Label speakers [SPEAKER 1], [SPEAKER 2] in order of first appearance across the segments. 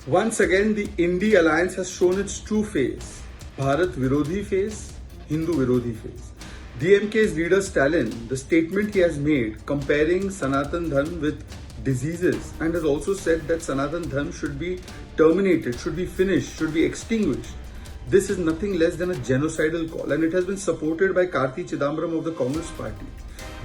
[SPEAKER 1] Once again, the Indie Alliance has shown its true face. Bharat Virodhi face, Hindu Virodhi face. DMK's leader Stalin, the statement he has made comparing Sanatan Dharma with diseases, and has also said that Sanatan Dharma should be terminated, should be finished, should be extinguished. This is nothing less than a genocidal call, and it has been supported by Karti Chidambaram of the Congress Party.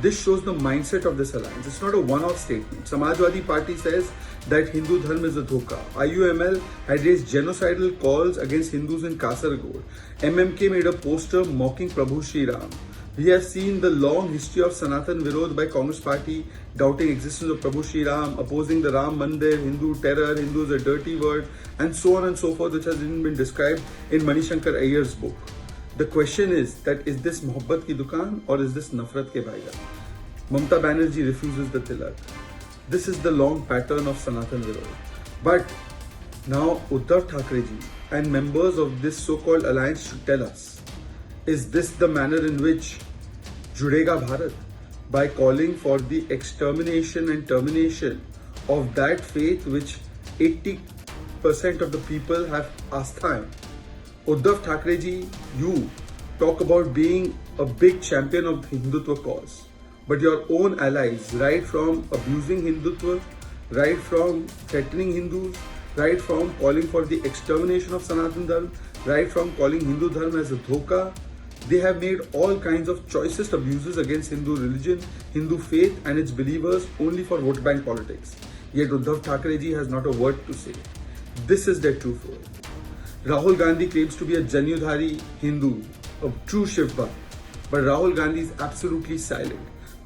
[SPEAKER 1] This shows the mindset of this alliance. It's not a one-off statement. Samajwadi Party says that Hindu Dharma is a dhoka. IUML had raised genocidal calls against Hindus in Kasaragod. MMK made a poster mocking Prabhu Shri Ram. We have seen the long history of Sanatan Virod by Congress Party, doubting existence of Prabhu Shri Ram, opposing the Ram Mandir, Hindu terror, Hindu is a dirty word, and so on and so forth, which has even been described in Manishankar Iyer's book. The question is this Mohabbat ki dukaan or is this Nafrat ke bhaijan? Mamata Banerjee refuses the tilak. This is the long pattern of Sanatan Virod. But now Uddhav Thackeray-ji and members of this so-called alliance should tell us, is this the manner in which Judega Bharat? By calling for the extermination and termination of that faith which 80% of the people have astha in. Uddhav Thackeray-ji, you talk about being a big champion of the Hindutva cause, but your own allies, right from abusing Hindutva, right from threatening Hindus, right from calling for the extermination of Sanatan Dharma, right from calling Hindu Dharma as a dhoka, they have made all kinds of choicest abuses against Hindu religion, Hindu faith and its believers only for vote bank politics. Yet Uddhav Thackeray-ji has not a word to say. This is their true foe. Rahul Gandhi claims to be a Janyudhari Hindu, a true Shiv Bhakt. But Rahul Gandhi is absolutely silent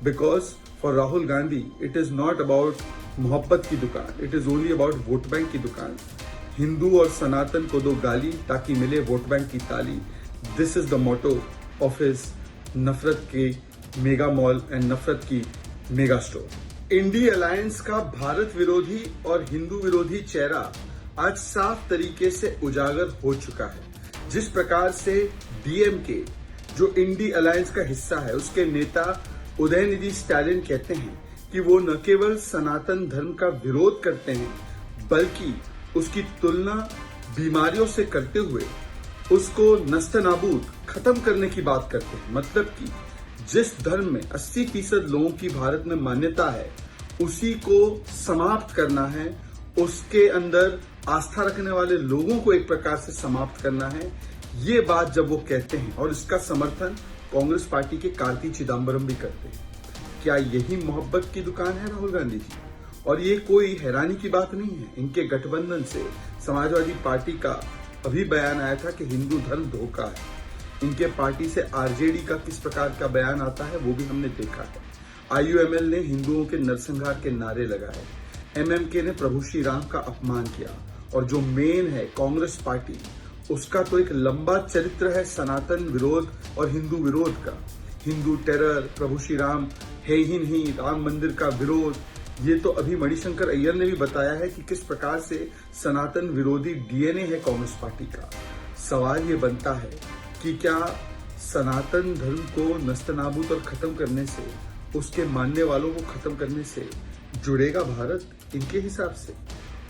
[SPEAKER 1] because for Rahul Gandhi, it is not about Mohabbat ki dukaan. It is only about vote bank ki dukaan. Hindu or Sanatan ko do gali taki mile vote bank ki tali. This is the motto of his Nafrat ke mega mall and Nafrat ki mega store. INDI alliance का भारत विरोधी और हिंदू विरोधी चेहरा आज साफ तरीके से उजागर हो चुका है। जिस प्रकार से डीएमके जो इंडी अलायंस का हिस्सा है, उसके नेता उदयनिधि स्टालिन कहते हैं कि वो न केवल सनातन धर्म का विरोध करते हैं, बल्कि उसकी तुलना बीमारियों से करते हुए उसको नस्तनाबूद खत्म करने की बात करते हैं। मतलब कि जिस धर्म में 80% लोगों की भारत में मान्यता है, उसी को समाप्त करना है, उसके अंदर आस्था रखने वाले लोगों को एक प्रकार से समाप्त करना है। ये बात जब वो कहते हैं और इसका समर्थन कांग्रेस पार्टी के कार्ति चिदम्बरम भी करते हैं, क्या यही मोहब्बत की दुकान है राहुल गांधी जी? और ये कोई हैरानी की बात नहीं है। इनके गठबंधन से समाजवादी पार्टी का अभी बयान आया था कि हिंदू धर्म धोखा है। इनके पार्टी से आरजेडी का किस प्रकार का बयान आता है वो भी हमने देखा है। आईयूएमएल ने हिंदुओं के नरसंहार के नारे लगाए, एमएमके ने प्रभु श्री राम का अपमान किया, और जो मेन है कांग्रेस पार्टी, उसका तो एक लंबा चरित्र है सनातन विरोध और हिंदू विरोध का। हिंदू टेरर, प्रभु श्री राम है ही नहीं, राम मंदिर का विरोध, ये तो अभी मणिशंकर अय्यर ने भी बताया है कि किस प्रकार से सनातन विरोधी डीएनए है कांग्रेस पार्टी का। सवाल ये बनता है कि क्या सनातन धर्म को नस्तनाबूद और खत्म करने से, उसके मानने वालों को खत्म करने से जुड़ेगा भारत इनके हिसाब से?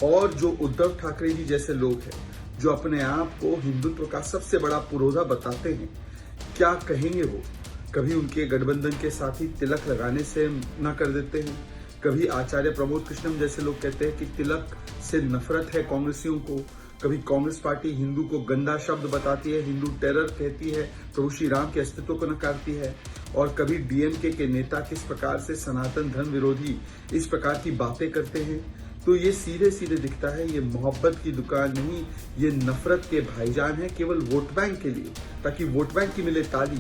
[SPEAKER 1] और जो उद्धव ठाकरे जी जैसे लोग हैं जो अपने आप को हिंदुत्व का सबसे बड़ा पुरोधा बताते हैं, क्या कहेंगे वो? कभी उनके गठबंधन के साथी तिलक लगाने से ना कर देते हैं, कभी आचार्य प्रमोद कृष्णम जैसे लोग कहते हैं कि तिलक से नफरत है कांग्रेसियों को, कभी कांग्रेस पार्टी हिंदू को गंदा शब्द बताती है, हिंदू टेरर कहती है, प्रभु श्री राम के अस्तित्व को नकारती है, और कभी डीएमके के नेता किस प्रकार से सनातन धर्म विरोधी इस प्रकार की बातें करते हैं। तो ये सीधे सीधे दिखता है ये मोहब्बत की दुकान नहीं, ये नफरत के भाईजान है, केवल वोट बैंक के लिए, ताकि वोट बैंक की मिले ताली